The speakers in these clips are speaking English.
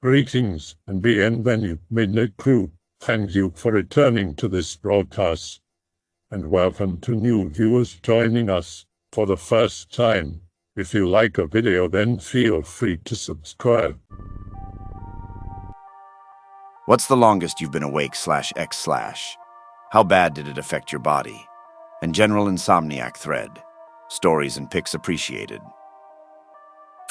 Greetings and bienvenue, Midnight Crew. Thank you for returning to this broadcast, and welcome to new viewers joining us for the first time. If you like a video, then feel free to subscribe. What's the longest you've been awake /x/? How bad did it affect your body? And general Insomniac thread. Stories and pics appreciated.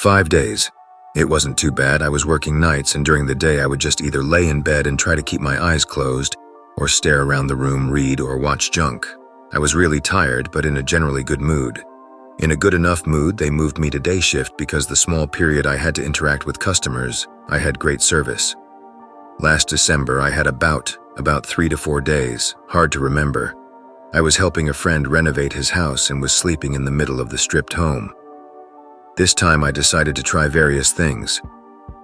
5 days. It wasn't too bad. I was working nights, and during the day I would just either lay in bed and try to keep my eyes closed, or stare around the room, read, or watch junk. I was really tired, but in a generally good mood. In a good enough mood, they moved me to day shift because the small period I had to interact with customers, I had great service. Last December, I had about 3 to 4 days, hard to remember. I was helping a friend renovate his house and was sleeping in the middle of the stripped home. This time I decided to try various things.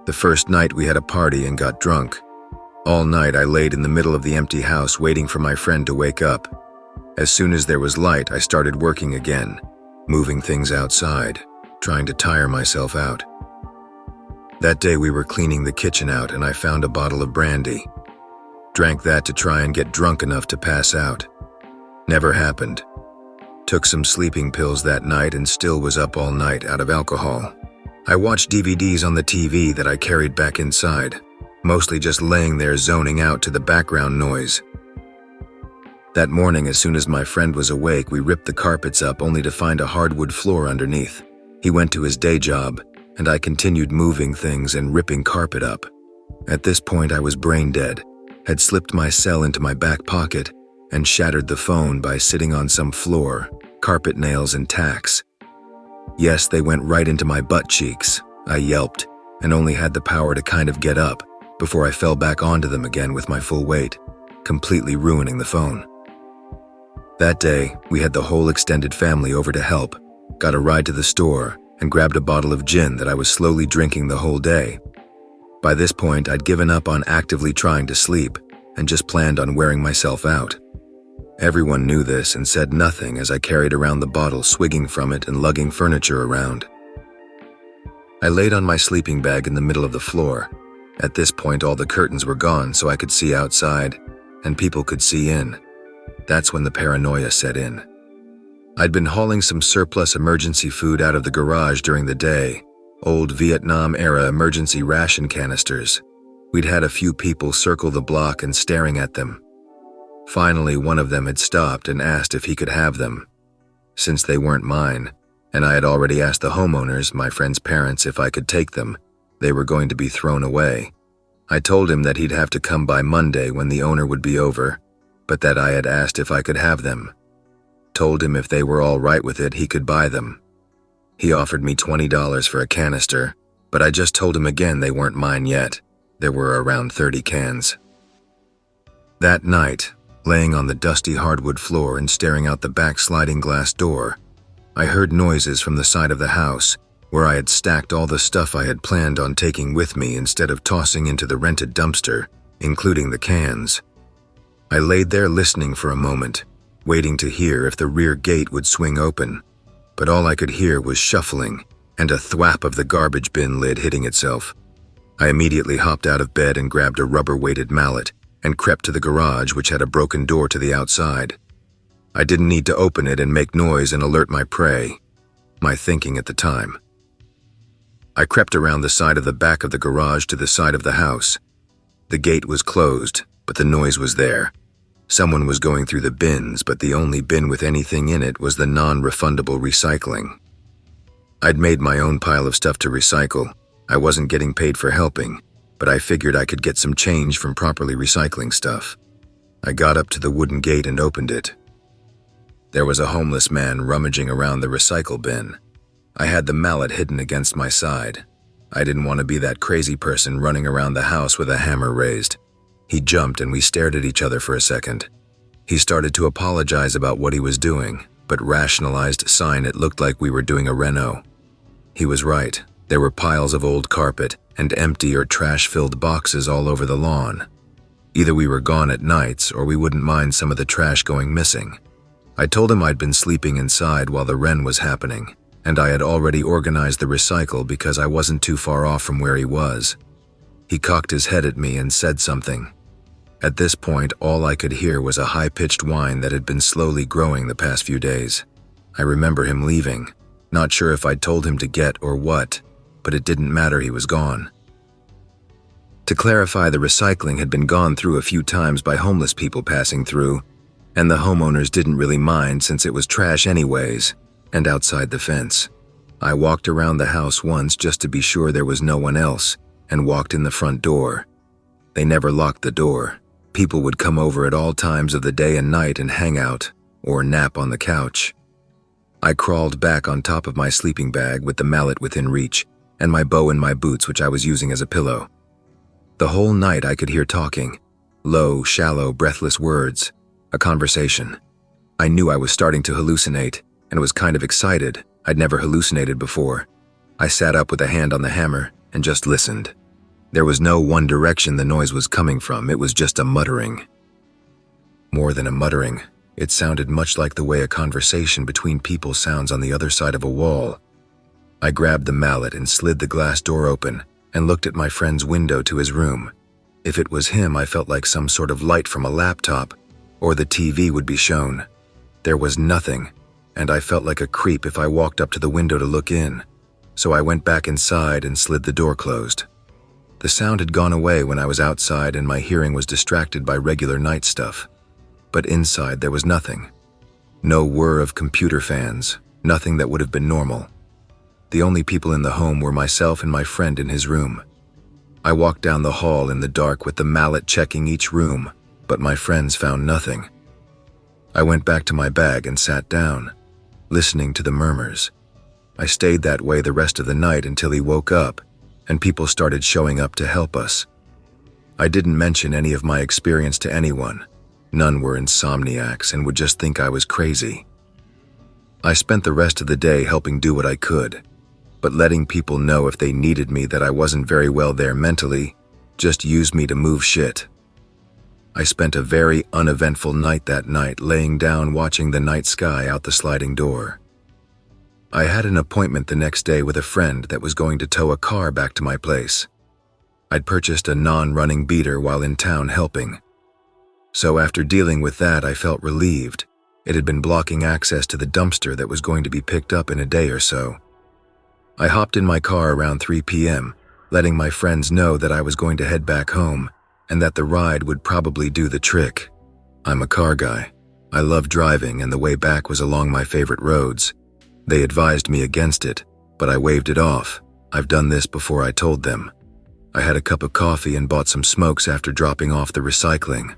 The first night we had a party and got drunk. All night I laid in the middle of the empty house waiting for my friend to wake up. As soon as there was light, I started working again, moving things outside, trying to tire myself out. That day we were cleaning the kitchen out and I found a bottle of brandy. Drank that to try and get drunk enough to pass out. Never happened. Took some sleeping pills that night and still was up all night out of alcohol. I watched DVDs on the TV that I carried back inside, mostly just laying there zoning out to the background noise. That morning, as soon as my friend was awake, we ripped the carpets up only to find a hardwood floor underneath. He went to his day job, and I continued moving things and ripping carpet up. At this point, I was brain dead, had slipped my cell into my back pocket, and shattered the phone by sitting on some floor, carpet nails and tacks. Yes, they went right into my butt cheeks. I yelped, and only had the power to kind of get up before I fell back onto them again with my full weight, completely ruining the phone. That day, we had the whole extended family over to help, got a ride to the store, and grabbed a bottle of gin that I was slowly drinking the whole day. By this point, I'd given up on actively trying to sleep, and just planned on wearing myself out. Everyone knew this and said nothing as I carried around the bottle, swigging from it and lugging furniture around. I laid on my sleeping bag in the middle of the floor. At this point, all the curtains were gone so I could see outside, and people could see in. That's when the paranoia set in. I'd been hauling some surplus emergency food out of the garage during the day, old Vietnam-era emergency ration canisters. We'd had a few people circle the block and staring at them. Finally, one of them had stopped and asked if he could have them. Since they weren't mine, and I had already asked the homeowners, my friend's parents, if I could take them, they were going to be thrown away. I told him that he'd have to come by Monday when the owner would be over, but that I had asked if I could have them. Told him if they were all right with it, he could buy them. He offered me $20 for a canister, but I just told him again they weren't mine yet. There were around 30 cans. That night, laying on the dusty hardwood floor and staring out the back sliding glass door, I heard noises from the side of the house, where I had stacked all the stuff I had planned on taking with me instead of tossing into the rented dumpster, including the cans. I laid there listening for a moment, waiting to hear if the rear gate would swing open, but all I could hear was shuffling and a thwap of the garbage bin lid hitting itself. I immediately hopped out of bed and grabbed a rubber-weighted mallet and crept to the garage, which had a broken door to the outside. I didn't need to open it and make noise and alert my prey, my thinking at the time. I crept around the side of the back of the garage to the side of the house. The gate was closed, but the noise was there. Someone was going through the bins, but the only bin with anything in it was the non-refundable recycling. I'd made my own pile of stuff to recycle. I wasn't getting paid for helping, but I figured I could get some change from properly recycling stuff. I got up to the wooden gate and opened it. There was a homeless man rummaging around the recycle bin. I had the mallet hidden against my side. I didn't want to be that crazy person running around the house with a hammer raised. He jumped and we stared at each other for a second. He started to apologize about what he was doing, but rationalized sign it looked like we were doing a reno. He was right. There were piles of old carpet and empty or trash-filled boxes all over the lawn. Either we were gone at nights or we wouldn't mind some of the trash going missing. I told him I'd been sleeping inside while the ren was happening, and I had already organized the recycle because I wasn't too far off from where he was. He cocked his head at me and said something. At this point, all I could hear was a high-pitched whine that had been slowly growing the past few days. I remember him leaving, not sure if I'd told him to get or what, but it didn't matter, he was gone. To clarify, the recycling had been gone through a few times by homeless people passing through, and the homeowners didn't really mind since it was trash anyways, and outside the fence. I walked around the house once just to be sure there was no one else, and walked in the front door. They never locked the door. People would come over at all times of the day and night and hang out, or nap on the couch. I crawled back on top of my sleeping bag with the mallet within reach, and my bow in my boots, which I was using as a pillow. The whole night I could hear talking, low, shallow, breathless words, a conversation. I knew I was starting to hallucinate, and was kind of excited. I'd never hallucinated before. I sat up with a hand on the hammer and just listened. There was no one direction the noise was coming from, it was just a muttering. More than a muttering, it sounded much like the way a conversation between people sounds on the other side of a wall. I grabbed the mallet and slid the glass door open and looked at my friend's window to his room. If it was him, I felt like some sort of light from a laptop, or the TV would be shown. There was nothing, and I felt like a creep if I walked up to the window to look in, so I went back inside and slid the door closed. The sound had gone away when I was outside and my hearing was distracted by regular night stuff. But inside there was nothing. No whir of computer fans, nothing that would have been normal. The only people in the home were myself and my friend in his room. I walked down the hall in the dark with the mallet checking each room, but my friends found nothing. I went back to my bag and sat down, listening to the murmurs. I stayed that way the rest of the night until he woke up, and people started showing up to help us. I didn't mention any of my experience to anyone. None were insomniacs and would just think I was crazy. I spent the rest of the day helping do what I could, but letting people know if they needed me that I wasn't very well there mentally, just used me to move shit. I spent a very uneventful night that night, laying down watching the night sky out the sliding door. I had an appointment the next day with a friend that was going to tow a car back to my place. I'd purchased a non-running beater while in town helping. So after dealing with that, I felt relieved. It had been blocking access to the dumpster that was going to be picked up in a day or so. I hopped in my car around 3 p.m., letting my friends know that I was going to head back home and that the ride would probably do the trick. I'm a car guy. I love driving, and the way back was along my favorite roads. They advised me against it, but I waved it off. I've done this before, I told them. I had a cup of coffee and bought some smokes after dropping off the recycling.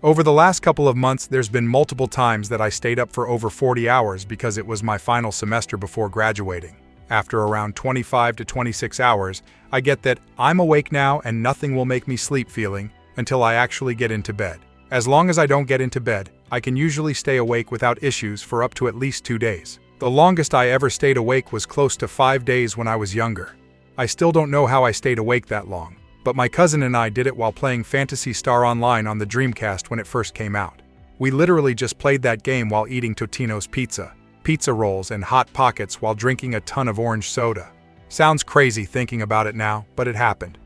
Over the last couple of months, there's been multiple times that I stayed up for over 40 hours because it was my final semester before graduating. After around 25 to 26 hours, I get that I'm awake now and nothing will make me sleep feeling until I actually get into bed. As long as I don't get into bed, I can usually stay awake without issues for up to at least 2 days. The longest I ever stayed awake was close to 5 days when I was younger. I still don't know how I stayed awake that long, but my cousin and I did it while playing Phantasy Star Online on the Dreamcast when it first came out. We literally just played that game while eating Totino's pizza, pizza rolls, and Hot Pockets while drinking a ton of orange soda. Sounds crazy thinking about it now, but it happened.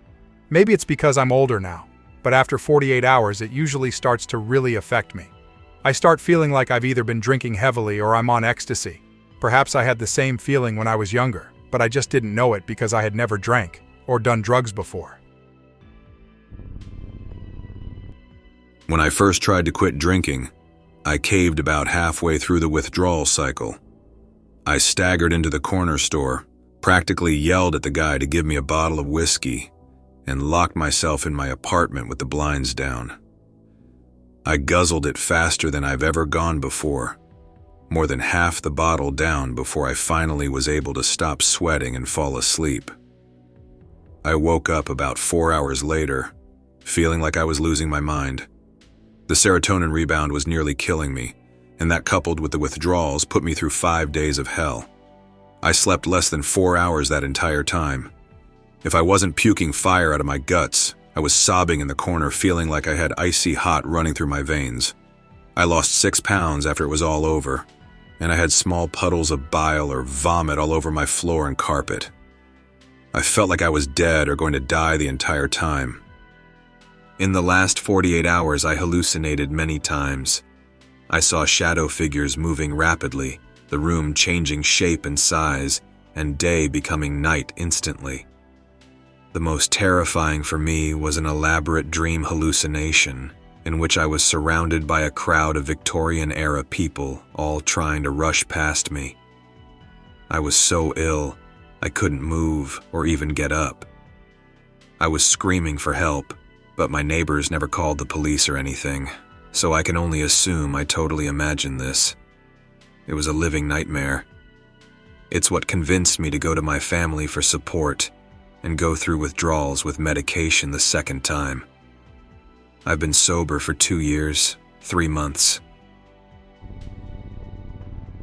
Maybe it's because I'm older now, but after 48 hours it usually starts to really affect me. I start feeling like I've either been drinking heavily or I'm on ecstasy. Perhaps I had the same feeling when I was younger, but I just didn't know it because I had never drank or done drugs before. When I first tried to quit drinking, I caved about halfway through the withdrawal cycle. I staggered into the corner store, practically yelled at the guy to give me a bottle of whiskey, and locked myself in my apartment with the blinds down. I guzzled it faster than I've ever gone before, more than half the bottle down before I finally was able to stop sweating and fall asleep. I woke up about 4 hours later, feeling like I was losing my mind. The serotonin rebound was nearly killing me, and that coupled with the withdrawals put me through 5 days of hell. I slept less than 4 hours that entire time. If I wasn't puking fire out of my guts, I was sobbing in the corner feeling like I had icy hot running through my veins. I lost 6 pounds after it was all over, and I had small puddles of bile or vomit all over my floor and carpet. I felt like I was dead or going to die the entire time. In the last 48 hours, I hallucinated many times. I saw shadow figures moving rapidly, the room changing shape and size, and day becoming night instantly. The most terrifying for me was an elaborate dream hallucination in which I was surrounded by a crowd of Victorian-era people, all trying to rush past me. I was so ill, I couldn't move or even get up. I was screaming for help, but my neighbors never called the police or anything, so I can only assume I totally imagined this. It was a living nightmare. It's what convinced me to go to my family for support and go through withdrawals with medication the second time. I've been sober for 2 years, 3 months.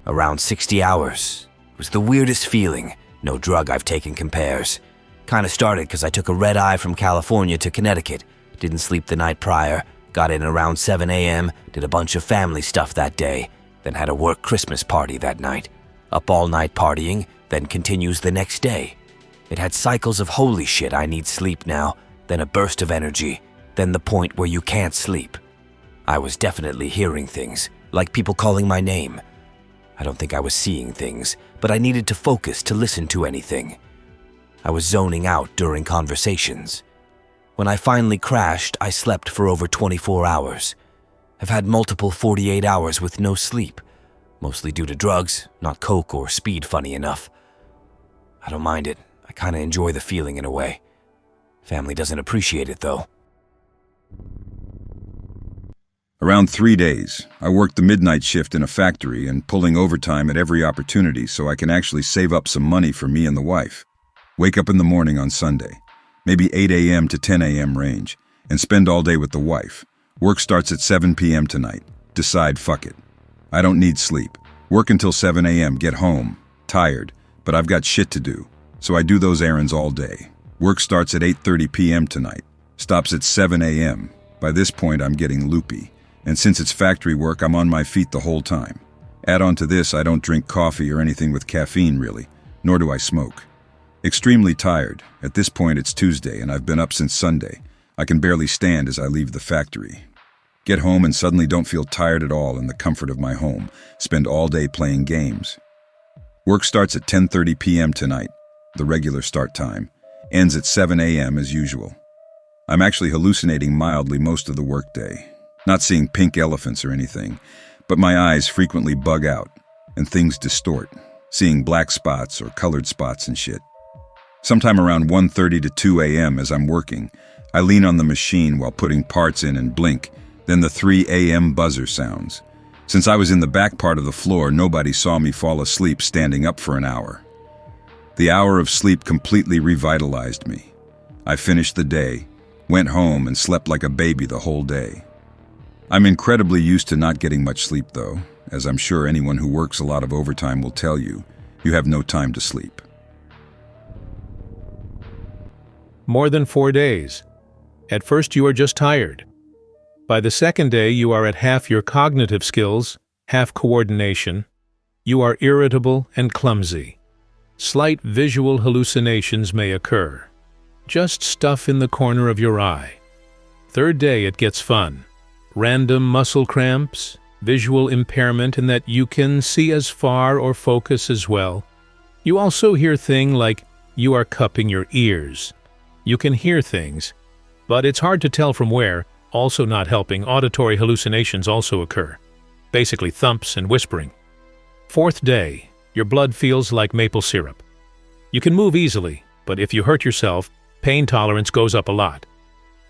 Around 60 hours. It was the weirdest feeling. No drug I've taken compares. Kinda started because I took a red eye from California to Connecticut. Didn't sleep the night prior. Got in around 7 a.m., did a bunch of family stuff that day, then had a work Christmas party that night. Up all night partying, then continues the next day. It had cycles of holy shit, I need sleep now, then a burst of energy, then the point where you can't sleep. I was definitely hearing things, like people calling my name. I don't think I was seeing things, but I needed to focus to listen to anything. I was zoning out during conversations. When I finally crashed, I slept for over 24 hours. I've had multiple 48 hours with no sleep, mostly due to drugs, not coke or speed, funny enough. I don't mind it. I kinda enjoy the feeling in a way. Family doesn't appreciate it though. Around 3 days, I worked the midnight shift in a factory and pulling overtime at every opportunity so I can actually save up some money for me and the wife. Wake up in the morning on Sunday, maybe 8 a.m. to 10 a.m. range, and spend all day with the wife. Work starts at 7 p.m. tonight. Decide, fuck it. I don't need sleep. Work until 7 a.m., get home, tired, but I've got shit to do, so I do those errands all day. Work starts at 8:30 p.m. tonight, stops at 7 a.m. By this point, I'm getting loopy, and since it's factory work, I'm on my feet the whole time. Add on to this, I don't drink coffee or anything with caffeine really, nor do I smoke. Extremely tired. At this point, it's Tuesday, and I've been up since Sunday. I can barely stand as I leave the factory. Get home and suddenly don't feel tired at all in the comfort of my home. Spend all day playing games. Work starts at 10:30 p.m. tonight, the regular start time. Ends at 7 a.m. as usual. I'm actually hallucinating mildly most of the workday. Not seeing pink elephants or anything, but my eyes frequently bug out, and things distort, seeing black spots or colored spots and shit. Sometime around 1:30 to 2 a.m. as I'm working, I lean on the machine while putting parts in and blink, then the 3 a.m. buzzer sounds. Since I was in the back part of the floor, nobody saw me fall asleep standing up for an hour. The hour of sleep completely revitalized me. I finished the day, went home, and slept like a baby the whole day. I'm incredibly used to not getting much sleep though, as I'm sure anyone who works a lot of overtime will tell you, you have no time to sleep. More than 4 days. At first you are just tired. By the second day you are at half your cognitive skills, half coordination. You are irritable and clumsy. Slight visual hallucinations may occur. Just stuff in the corner of your eye. Third day it gets fun. Random muscle cramps, visual impairment in that you can see as far or focus as well. You also hear things like you are cupping your ears. You can hear things, but it's hard to tell from where. Also not helping, auditory hallucinations also occur. Basically thumps and whispering. Fourth day, your blood feels like maple syrup. You can move easily, but if you hurt yourself, pain tolerance goes up a lot.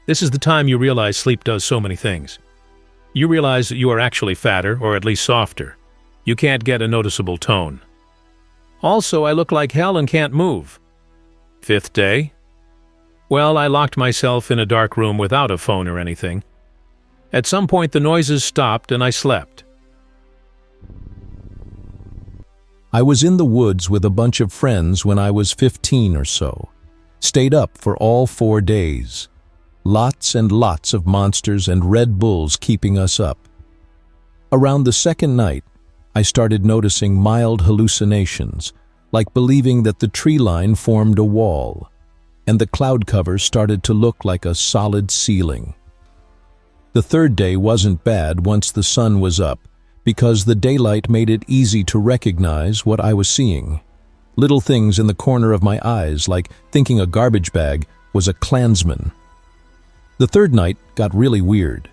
This is the time you realize sleep does so many things. You realize that you are actually fatter, or at least softer. You can't get a noticeable tone. Also, I look like hell and can't move. Fifth day. Well, I locked myself in a dark room without a phone or anything. At some point the noises stopped and I slept. I was in the woods with a bunch of friends when I was 15 or so. Stayed up for all 4 days. Lots and lots of monsters and Red Bulls keeping us up. Around the second night, I started noticing mild hallucinations, like believing that the tree line formed a wall. and the cloud cover started to look like a solid ceiling. The third day wasn't bad once the sun was up, because the daylight made it easy to recognize what I was seeing. Little things in the corner of my eyes, like thinking a garbage bag was a Klansman. The third night got really weird,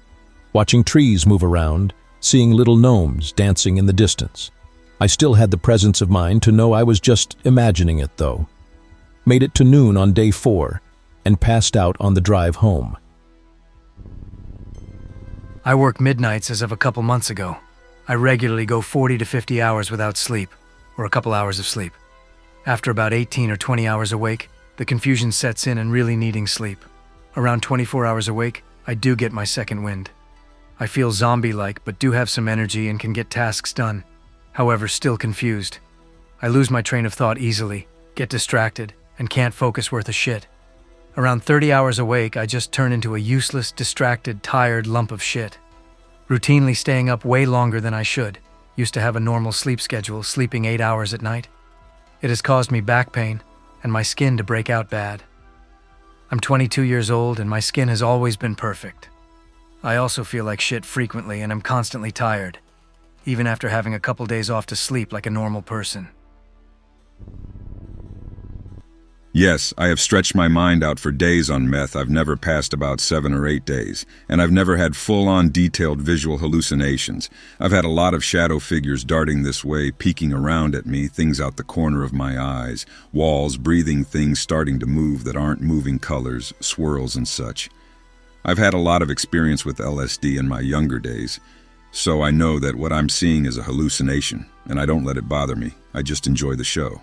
watching trees move around, seeing little gnomes dancing in the distance. I still had the presence of mind to know I was just imagining it, though. Made it to noon on day 4, and passed out on the drive home. I work midnights as of a couple months ago. I regularly go 40 to 50 hours without sleep, or a couple hours of sleep. After about 18 or 20 hours awake, the confusion sets in and really needing sleep. Around 24 hours awake, I do get my second wind. I feel zombie-like, but do have some energy and can get tasks done. However, still confused. I lose my train of thought easily, get distracted, and can't focus worth a shit. Around 30 hours awake, I just turn into a useless, distracted, tired lump of shit. Routinely staying up way longer than I should. Used to have a normal sleep schedule, sleeping 8 hours at night. It has caused me back pain, and my skin to break out bad. I'm 22 years old, and my skin has always been perfect. I also feel like shit frequently, and I'm constantly tired, even after having a couple days off to sleep like a normal person. Yes, I have stretched my mind out for days on meth. I've never passed about 7 or 8 days, and I've never had full-on detailed visual hallucinations. I've had a lot of shadow figures darting this way, peeking around at me, things out the corner of my eyes, walls, breathing things starting to move that aren't moving, colors, swirls and such. I've had a lot of experience with LSD in my younger days, so I know that what I'm seeing is a hallucination, and I don't let it bother me. I just enjoy the show.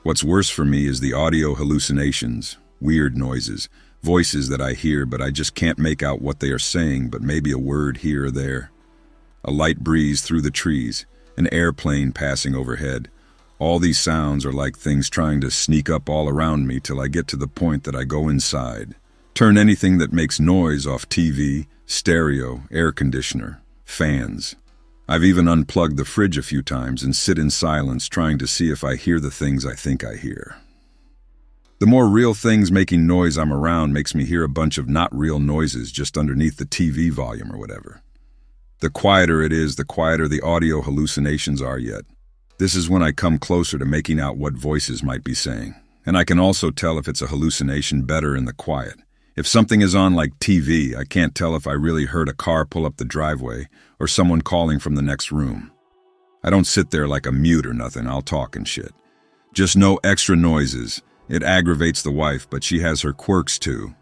What's worse for me is the audio hallucinations, weird noises, voices that I hear but I just can't make out what they are saying, but maybe a word here or there. A light breeze through the trees, an airplane passing overhead. All these sounds are like things trying to sneak up all around me till I get to the point that I go inside. Turn anything that makes noise off TV, stereo, air conditioner, fans. I've even unplugged the fridge a few times and sit in silence trying to see if I hear the things I think I hear. The more real things making noise I'm around makes me hear a bunch of not real noises just underneath the TV volume or whatever. The quieter it is, the quieter the audio hallucinations are yet. This is when I come closer to making out what voices might be saying. And I can also tell if it's a hallucination better in the quiet. If something is on like TV, I can't tell if I really heard a car pull up the driveway or someone calling from the next room. I don't sit there like a mute or nothing, I'll talk and shit. Just no extra noises. It aggravates the wife, but she has her quirks too.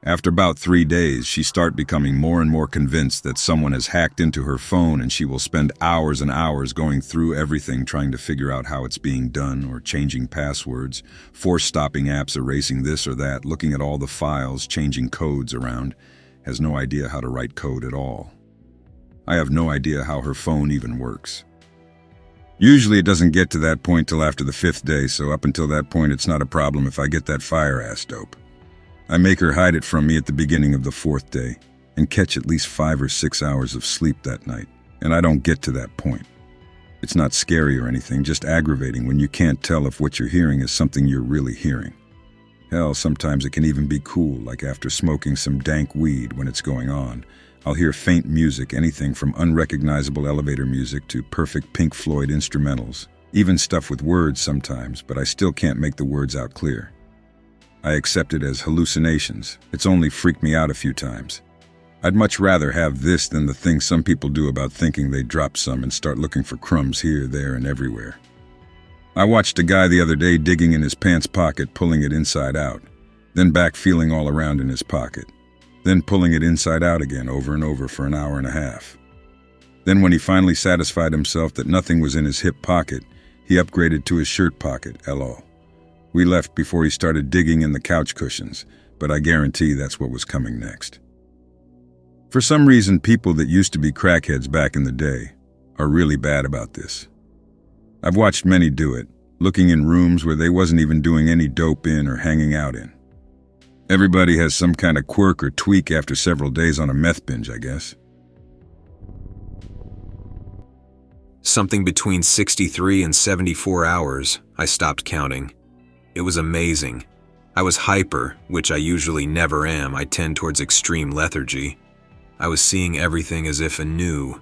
After about 3 days, she starts becoming more and more convinced that someone has hacked into her phone, and she will spend hours and hours going through everything trying to figure out how it's being done, or changing passwords, force-stopping apps, erasing this or that, looking at all the files, changing codes around. Has no idea how to write code at all. I have no idea how her phone even works. Usually it doesn't get to that point till after the 5th day, so up until that point it's not a problem if I get that fire-ass dope. I make her hide it from me at the beginning of the 4th day and catch at least 5 or 6 hours of sleep that night, and I don't get to that point. It's not scary or anything, just aggravating when you can't tell if what you're hearing is something you're really hearing. Hell, sometimes it can even be cool, like after smoking some dank weed when it's going on. I'll hear faint music, anything from unrecognizable elevator music to perfect Pink Floyd instrumentals, even stuff with words sometimes, but I still can't make the words out clear. I accept it as hallucinations. It's only freaked me out a few times. I'd much rather have this than the thing some people do about thinking they drop some and start looking for crumbs here, there, and everywhere. I watched a guy the other day digging in his pants pocket, pulling it inside out, then back feeling all around in his pocket, then pulling it inside out again over and over for an hour and a half. Then when he finally satisfied himself that nothing was in his hip pocket, he upgraded to his shirt pocket, LO. We left before he started digging in the couch cushions, but I guarantee that's what was coming next. For some reason, people that used to be crackheads back in the day are really bad about this. I've watched many do it, looking in rooms where they wasn't even doing any dope in or hanging out in. Everybody has some kind of quirk or tweak after several days on a meth binge, I guess. Something between 63 and 74 hours, I stopped counting. It was amazing. I was hyper, which I usually never am. I tend towards extreme lethargy. I was seeing everything as if anew.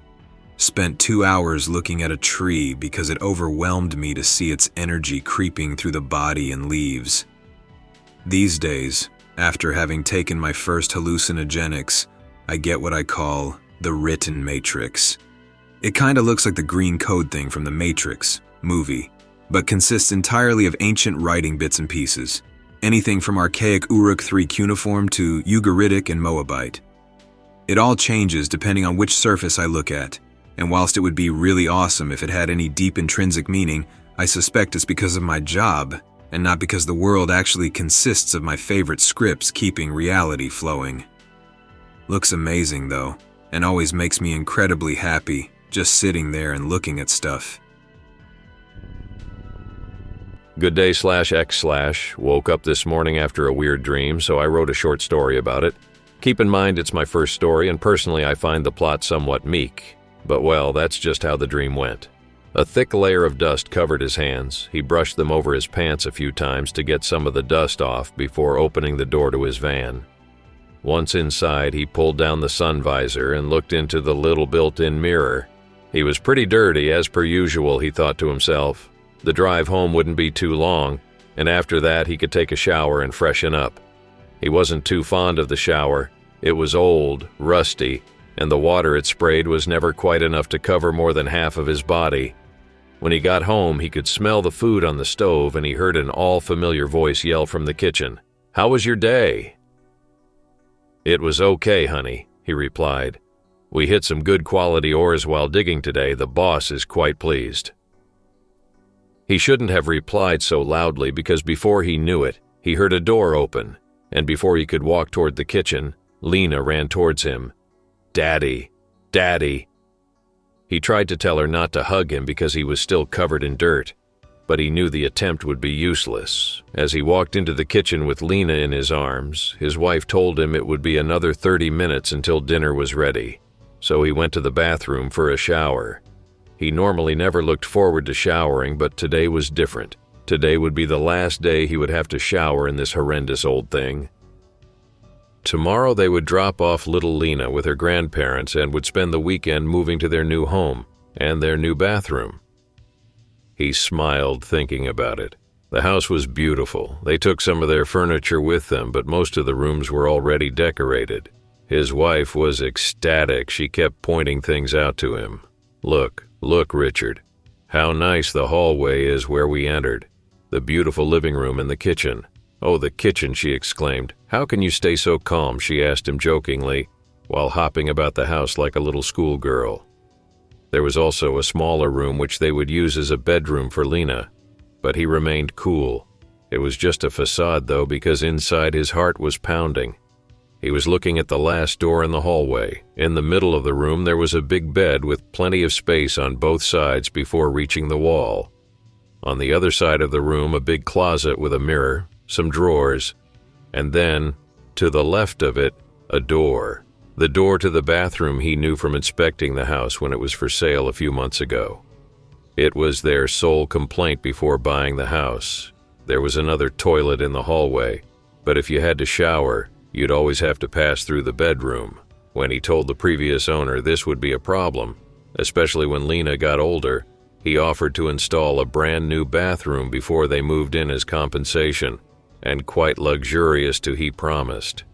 Spent 2 hours looking at a tree because it overwhelmed me to see its energy creeping through the body and leaves. These days, after having taken my first hallucinogenics, I get what I call the written matrix. It kinda looks like the green code thing from the Matrix movie, but consists entirely of ancient writing bits and pieces. Anything from archaic Uruk 3 cuneiform to Ugaritic and Moabite. It all changes depending on which surface I look at, and whilst it would be really awesome if it had any deep intrinsic meaning, I suspect it's because of my job, and not because the world actually consists of my favorite scripts keeping reality flowing. Looks amazing though, and always makes me incredibly happy just sitting there and looking at stuff. Good day /X/. Woke up this morning after a weird dream, so I wrote a short story about it. Keep in mind it's my first story, and personally I find the plot somewhat meek. But well, that's just how the dream went. A thick layer of dust covered his hands. He brushed them over his pants a few times to get some of the dust off before opening the door to his van. Once inside, he pulled down the sun visor and looked into the little built-in mirror. He was pretty dirty, as per usual, he thought to himself. The drive home wouldn't be too long, and after that he could take a shower and freshen up. He wasn't too fond of the shower. It was old, rusty, and the water it sprayed was never quite enough to cover more than half of his body. When he got home, he could smell the food on the stove, and he heard an all-familiar voice yell from the kitchen, "How was your day?" "It was okay, honey," he replied. "We hit some good quality ores while digging today. The boss is quite pleased." He shouldn't have replied so loudly because before he knew it, he heard a door open, and before he could walk toward the kitchen, Lena ran towards him. "Daddy, Daddy." He tried to tell her not to hug him because he was still covered in dirt, but he knew the attempt would be useless. As he walked into the kitchen with Lena in his arms, his wife told him it would be another 30 minutes until dinner was ready, so he went to the bathroom for a shower. He normally never looked forward to showering, but today was different. Today would be the last day he would have to shower in this horrendous old thing. Tomorrow they would drop off little Lena with her grandparents and would spend the weekend moving to their new home and their new bathroom. He smiled thinking about it. The house was beautiful. They took some of their furniture with them, but most of the rooms were already decorated. His wife was ecstatic. She kept pointing things out to him. Look, Richard. How nice the hallway is where we entered. The beautiful living room and the kitchen. Oh, the kitchen, she exclaimed. How can you stay so calm, she asked him jokingly, while hopping about the house like a little schoolgirl. There was also a smaller room which they would use as a bedroom for Lena, but he remained cool. It was just a facade, though, because inside his heart was pounding. He was looking at the last door in the hallway. In the middle of the room there was a big bed with plenty of space on both sides before reaching the wall. On the other side of the room, a big closet with a mirror, some drawers, and then, to the left of it, a door. The door to the bathroom he knew from inspecting the house when it was for sale a few months ago. It was their sole complaint before buying the house. There was another toilet in the hallway, but if you had to shower, you'd always have to pass through the bedroom. When he told the previous owner this would be a problem, especially when Lena got older, he offered to install a brand new bathroom before they moved in as compensation, and quite luxurious too, he promised.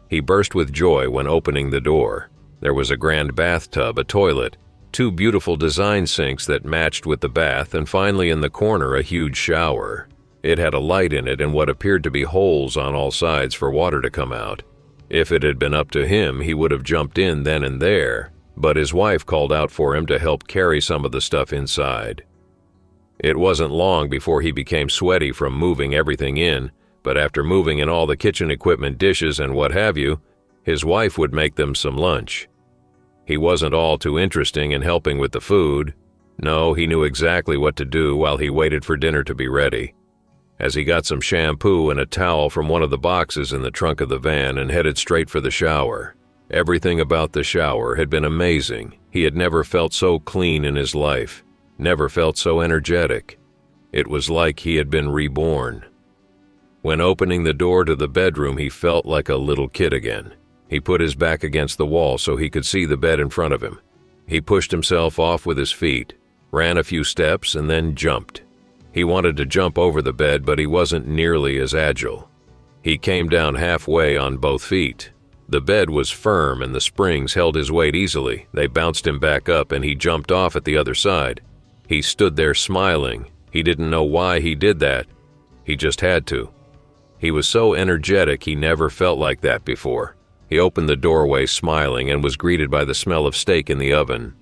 He burst with joy when opening the door. There was a grand bathtub, a toilet, 2 beautiful design sinks that matched with the bath, and finally in the corner a huge shower. It had a light in it and what appeared to be holes on all sides for water to come out. If it had been up to him, he would have jumped in then and there, but his wife called out for him to help carry some of the stuff inside. It wasn't long before he became sweaty from moving everything in, but after moving in all the kitchen equipment, dishes, and what have you, his wife would make them some lunch. He wasn't all too interesting in helping with the food. No, he knew exactly what to do while he waited for dinner to be ready. As he got some shampoo and a towel from one of the boxes in the trunk of the van and headed straight for the shower. Everything about the shower had been amazing. He had never felt so clean in his life, never felt so energetic. It was like he had been reborn. When opening the door to the bedroom, he felt like a little kid again. He put his back against the wall so he could see the bed in front of him. He pushed himself off with his feet, ran a few steps, and then jumped. He wanted to jump over the bed, but he wasn't nearly as agile. He came down halfway on both feet. The bed was firm and the springs held his weight easily. They bounced him back up and he jumped off at the other side. He stood there smiling. He didn't know why he did that. He just had to. He was so energetic he never felt like that before. He opened the doorway smiling and was greeted by the smell of steak in the oven.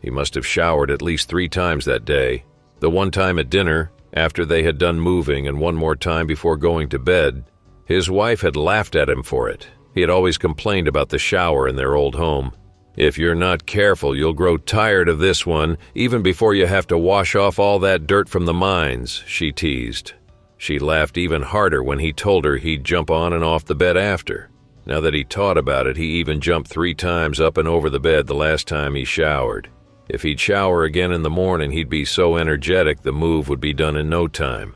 He must have showered at least 3 times that day. The one time at dinner, after they had done moving, and one more time before going to bed. His wife had laughed at him for it. He had always complained about the shower in their old home. "If you're not careful, you'll grow tired of this one, even before you have to wash off all that dirt from the mines," she teased. She laughed even harder when he told her he'd jump on and off the bed after. Now that he thought about it, he even jumped 3 times up and over the bed the last time he showered. If he'd shower again in the morning, he'd be so energetic the move would be done in no time.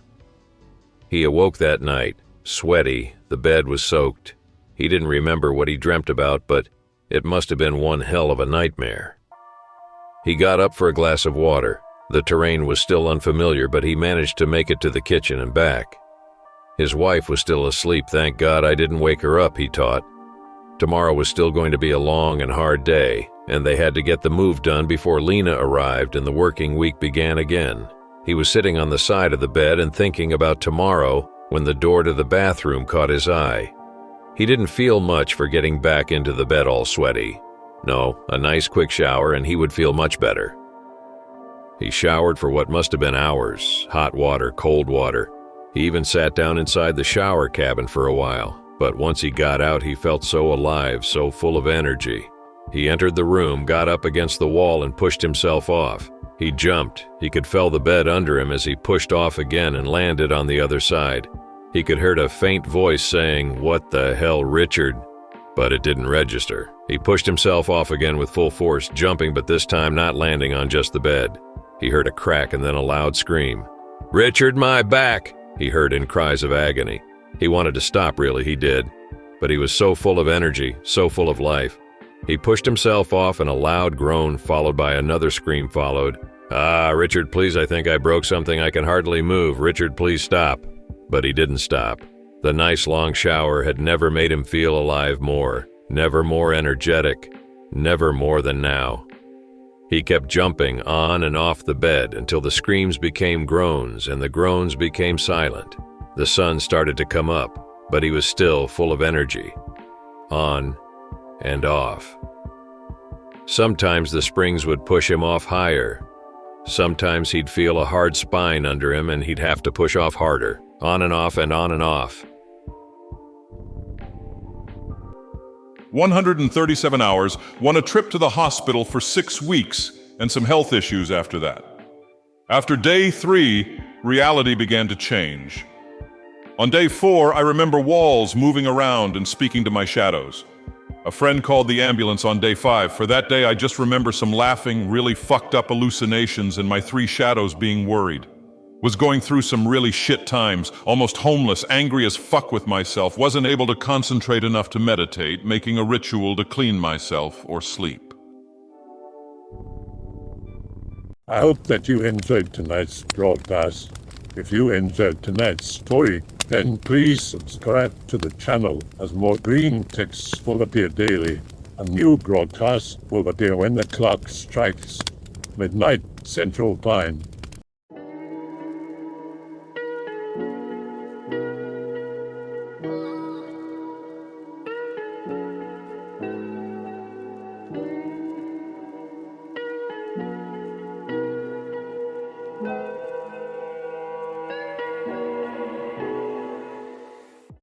He awoke that night, sweaty, the bed was soaked. He didn't remember what he dreamt about, but it must have been one hell of a nightmare. He got up for a glass of water. The terrain was still unfamiliar, but he managed to make it to the kitchen and back. His wife was still asleep. Thank God I didn't wake her up, he thought. Tomorrow was still going to be a long and hard day, and they had to get the move done before Lena arrived and the working week began again. He was sitting on the side of the bed and thinking about tomorrow when the door to the bathroom caught his eye. He didn't feel much for getting back into the bed all sweaty. No, a nice quick shower and he would feel much better. He showered for what must have been hours, hot water, cold water. He even sat down inside the shower cabin for a while, but once he got out he felt so alive, so full of energy. He entered the room, got up against the wall and pushed himself off. He jumped. He could feel the bed under him as he pushed off again and landed on the other side. He could hear a faint voice saying, "What the hell, Richard?" But it didn't register. He pushed himself off again with full force, jumping but this time not landing on just the bed. He heard a crack and then a loud scream. "Richard, my back!" he heard in cries of agony. He wanted to stop, really, he did. But he was so full of energy, so full of life. He pushed himself off and a loud groan followed by another scream followed. "Ah, Richard, please, I think I broke something. I can hardly move. Richard, please stop." But he didn't stop. The nice long shower had never made him feel alive more, never more energetic, never more than now. He kept jumping on and off the bed until the screams became groans and the groans became silent. The sun started to come up, but he was still full of energy. On and off. Sometimes the springs would push him off higher. Sometimes he'd feel a hard spine under him and he'd have to push off harder. On and off and on and off. 137 hours, won a trip to the hospital for 6 weeks, and some health issues after that. After day 3, reality began to change. On day 4, I remember walls moving around and speaking to my shadows. A friend called the ambulance on day 5. For that day, I just remember some laughing, really fucked up hallucinations and my 3 shadows being worried. Was going through some really shit times, almost homeless, angry as fuck with myself, wasn't able to concentrate enough to meditate, making a ritual to clean myself or sleep. I hope that you enjoyed tonight's broadcast. If you enjoyed tonight's story, then please subscribe to the channel as more Greentext will appear daily. A new broadcast will appear when the clock strikes midnight Central Time.